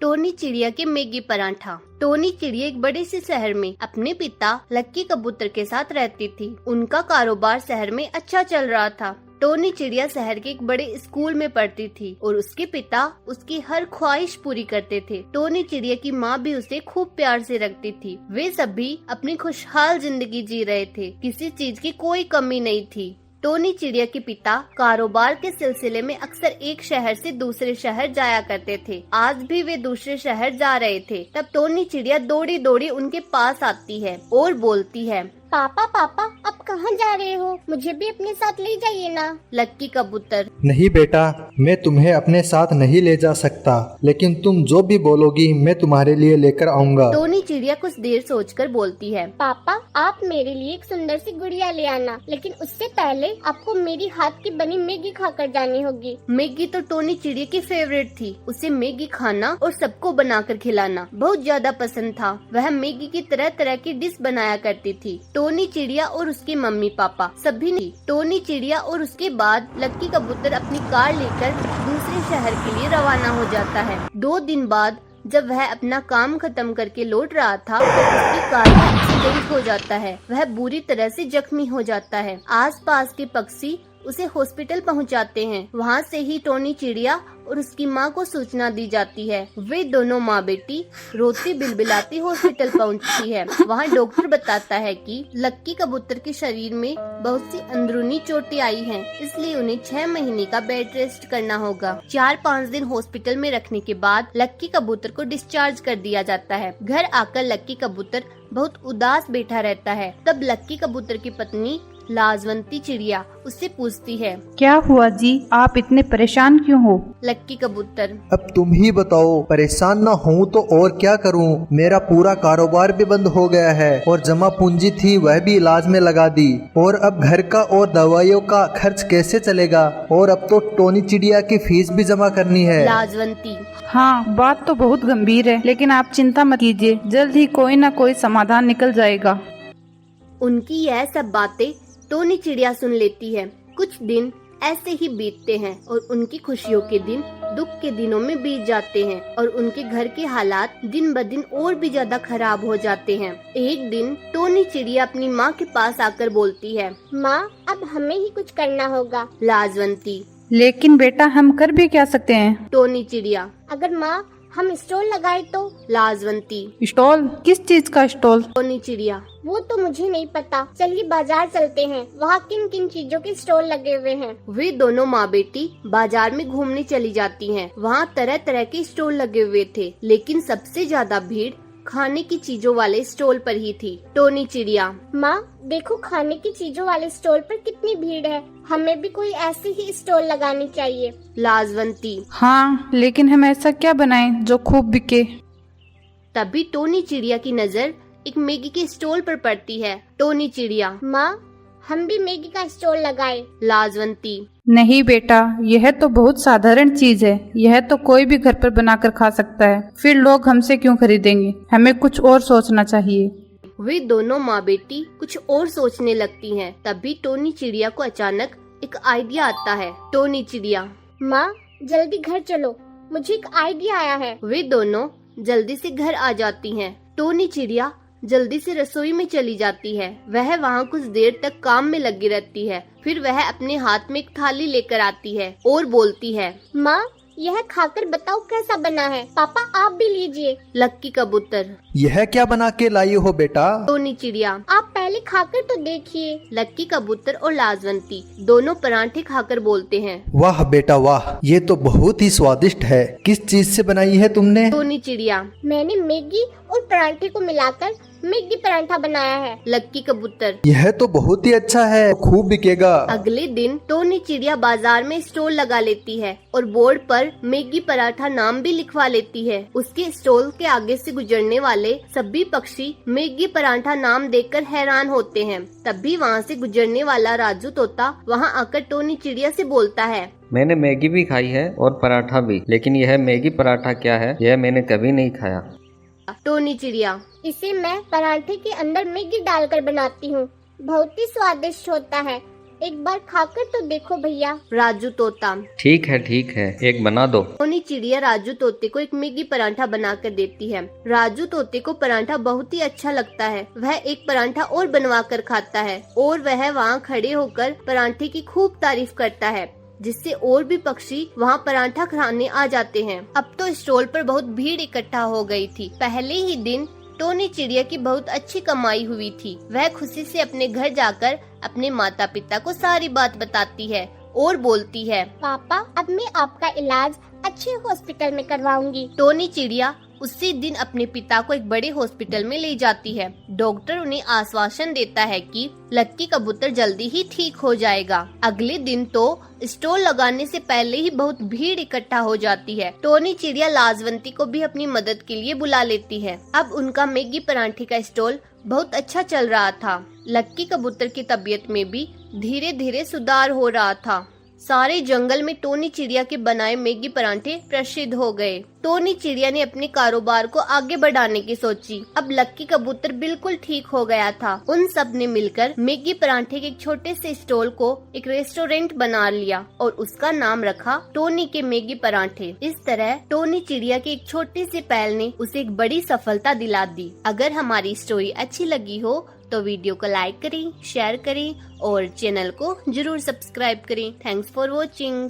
Tony चिड़िया के Maggi paratha. Tony चिड़िया एक बड़े से शहर में अपने पिता लक्की कबूतर के साथ रहती थी। उनका कारोबार शहर में अच्छा चल रहा था। टोनी चिड़िया शहर के एक बड़े स्कूल में पढ़ती थी और उसके पिता उसकी हर ख्वाहिश पूरी करते थे। टोनी चिड़िया की माँ भी उसे खूब प्यार से रखती थी। वे सभी अपनी खुशहाल जिंदगी जी रहे थे, किसी चीज की कोई कमी नहीं थी। टोनी चिड़िया के पिता कारोबार के सिलसिले में अक्सर एक शहर से दूसरे शहर जाया करते थे। आज भी वे दूसरे शहर जा रहे थे। तब टोनी चिड़िया दौड़ी दौड़ी उनके पास आती है और बोलती है, पापा पापा आप कहाँ जा रहे हो? मुझे भी अपने साथ ले जाइए ना। लक्की कबूतर, नहीं बेटा, मैं तुम्हें अपने साथ नहीं ले जा सकता, लेकिन तुम जो भी बोलोगी मैं तुम्हारे लिए लेकर आऊँगा। टोनी चिड़िया कुछ देर सोचकर बोलती है, पापा आप मेरे लिए एक सुंदर सी गुड़िया ले आना, लेकिन उससे पहले आपको मेरी हाथ की बनी मैगी खाकर जानी होगी। मैगी तो टोनी चिड़िया की फेवरेट थी। उसे मैगी खाना और सबको बनाकर खिलाना बहुत ज्यादा पसंद था। वह मैगी की तरह तरह की डिश बनाया करती थी। टोनी चिड़िया और उसके मम्मी पापा सभी ने। टोनी चिड़िया और उसके बाद लक्की कबूतर अपनी कार लेकर दूसरे शहर के लिए रवाना हो जाता है। 2 दिन बाद जब वह अपना काम खत्म करके लौट रहा था तो उसकी कार में एक्सीडेंट हो जाता है। वह बुरी तरह से जख्मी हो जाता है। आसपास के पक्षी उसे हॉस्पिटल पहुंचाते हैं। वहां से ही टोनी चिड़िया और उसकी माँ को सूचना दी जाती है। वे दोनों माँ बेटी रोती बिलबिलाती हॉस्पिटल पहुंचती है। वहां डॉक्टर बताता है कि लक्की कबूतर के शरीर में बहुत सी अंदरूनी चोटें आई हैं, इसलिए उन्हें 6 महीने का बेड रेस्ट करना होगा। 4-5 दिन हॉस्पिटल में रखने के बाद लक्की कबूतर को डिस्चार्ज कर दिया जाता है। घर आकर लक्की कबूतर बहुत उदास बैठा रहता है। तब लक्की कबूतर की पत्नी लाजवंती चिड़िया उससे पूछती है, क्या हुआ जी, आप इतने परेशान क्यों हो? लक्की कबूतर, अब तुम ही बताओ, परेशान ना हूँ तो और क्या करूँ। मेरा पूरा कारोबार भी बंद हो गया है और जमा पूंजी थी वह भी इलाज में लगा दी, और अब घर का और दवाइयों का खर्च कैसे चलेगा, और अब तो टोनी चिड़िया की फीस भी जमा करनी है। लाजवंती, हाँ बात तो बहुत गंभीर है, लेकिन आप चिंता मत कीजिए, जल्द ही कोई न कोई समाधान निकल जाएगा। उनकी यह सब बातें टोनी चिड़िया सुन लेती है। कुछ दिन ऐसे ही बीतते हैं और उनकी खुशियों के दिन दुख के दिनों में बीत जाते हैं और उनके घर के हालात दिन ब दिन और भी ज्यादा खराब हो जाते हैं। एक दिन टोनी चिड़िया अपनी माँ के पास आकर बोलती है, माँ अब हमें ही कुछ करना होगा। लाजवंती, लेकिन बेटा हम कर भी क्या सकते हैं? टोनी चिड़िया, अगर माँ हम स्टॉल लगाए तो? लाजवंती, स्टॉल? किस चीज का स्टॉल? टोनी चिड़िया, वो तो मुझे नहीं पता, चलिए बाजार चलते हैं, वहाँ किन किन चीजों के स्टॉल लगे हुए हैं। वे दोनों माँ बेटी बाजार में घूमने चली जाती हैं। वहाँ तरह तरह के स्टॉल लगे हुए थे, लेकिन सबसे ज्यादा भीड़ खाने की चीजों वाले स्टॉल पर ही थी। टोनी चिड़िया, माँ देखो खाने की चीजों वाले स्टॉल पर कितनी भीड़ है, हमें भी कोई ऐसे ही स्टॉल लगानी चाहिए। लाजवंती, हाँ लेकिन हम ऐसा क्या बनाएं जो खूब बिके? तभी टोनी चिड़िया की नजर एक मैगी के स्टॉल पर पड़ती है। टोनी चिड़िया, माँ हम भी मैगी का स्टॉल लगाए। लाजवंती, नहीं बेटा, यह तो बहुत साधारण चीज है, यह तो कोई भी घर पर बनाकर खा सकता है, फिर लोग हमसे क्यों खरीदेंगे, हमें कुछ और सोचना चाहिए। वे दोनों माँ बेटी कुछ और सोचने लगती हैं। तभी टोनी चिड़िया को अचानक एक आइडिया आता है। टोनी चिड़िया, माँ जल्दी घर चलो, मुझे एक आइडिया आया है। वे दोनों जल्दी से घर आ जाती हैं। टोनी चिड़िया जल्दी से रसोई में चली जाती है। वह वहाँ कुछ देर तक काम में लगी रहती है। फिर वह अपने हाथ में एक थाली लेकर आती है और बोलती है, माँ यह खाकर बताओ कैसा बना है। पापा आप भी लीजिए। लक्की कबूतर, यह क्या बना के लाई हो बेटा? टोनी चिड़िया, आप पहले खाकर तो देखिए। लक्की कबूतर और लाजवंती दोनों पराठे खाकर बोलते हैं, वाह बेटा वाह, ये तो बहुत ही स्वादिष्ट है। किस चीज से बनाई है तुमने? टोनी चिड़िया, मैंने मैगी और पराठे को मिलाकर मैगी पराठा बनाया है। लक्की कबूतर, यह तो बहुत ही अच्छा है, खूब बिकेगा। अगले दिन टोनी चिड़िया बाजार में स्टॉल लगा लेती है और बोर्ड पर मैगी पराठा नाम भी लिखवा लेती है। उसके स्टॉल के आगे से गुजरने वाले सभी पक्षी मैगी पराठा नाम देखकर हैरान होते हैं। तभी वहाँ से गुजरने वाला राजू तोता वहाँ आकर टोनी चिड़िया से बोलता है, मैंने मैगी भी खाई है और पराठा भी, लेकिन यह मैगी पराठा क्या है, यह मैंने कभी नहीं खाया। टोनी चिड़िया, इसे मैं पराठे के अंदर मैगी डालकर बनाती हूँ, बहुत ही स्वादिष्ट होता है। एक बार खाकर तो देखो भैया। राजू तोता। ठीक है, एक बना दो। टोनी चिड़िया राजू तोते को एक मैगी पराठा बना कर देती है। राजू तोते को पराठा बहुत ही अच्छा लगता है। वह एक पराठा और बनवा कर खाता है और वह वहाँ खड़े होकर पराठे की खूब तारीफ करता है, जिससे और भी पक्षी वहाँ पराठा खाने आ जाते हैं। अब तो स्टॉल पर बहुत भीड़ इकट्ठा हो गई थी। पहले ही दिन टोनी चिड़िया की बहुत अच्छी कमाई हुई थी। वह खुशी से अपने घर जाकर अपने माता पिता को सारी बात बताती है और बोलती है, पापा अब मैं आपका इलाज अच्छे हॉस्पिटल में करवाऊंगी। टोनी चिड़िया उसी दिन अपने पिता को एक बड़े हॉस्पिटल में ले जाती है। डॉक्टर उन्हें आश्वासन देता है कि लक्की कबूतर जल्दी ही ठीक हो जाएगा। अगले दिन तो स्टॉल लगाने से पहले ही बहुत भीड़ इकट्ठा हो जाती है। टोनी चिड़िया लाजवंती को भी अपनी मदद के लिए बुला लेती है। अब उनका मैगी पराठे का स्टॉल बहुत अच्छा चल रहा था। लक्की कबूतर की तबीयत में भी धीरे धीरे सुधार हो रहा था। सारे जंगल में टोनी चिड़िया के बनाए मैगी पराठे प्रसिद्ध हो गए। टोनी चिड़िया ने अपने कारोबार को आगे बढ़ाने की सोची। अब लक्की कबूतर बिल्कुल ठीक हो गया था। उन सब ने मिलकर मैगी पराठे के एक छोटे से स्टॉल को एक रेस्टोरेंट बना लिया और उसका नाम रखा टोनी के मैगी पराठे। इस तरह टोनी चिड़िया के एक छोटे से पहल ने उसे एक बड़ी सफलता दिला दी। अगर हमारी स्टोरी अच्छी लगी हो तो वीडियो को लाइक करें, शेयर करें और चैनल को जरूर सब्सक्राइब करें। Thanks for watching.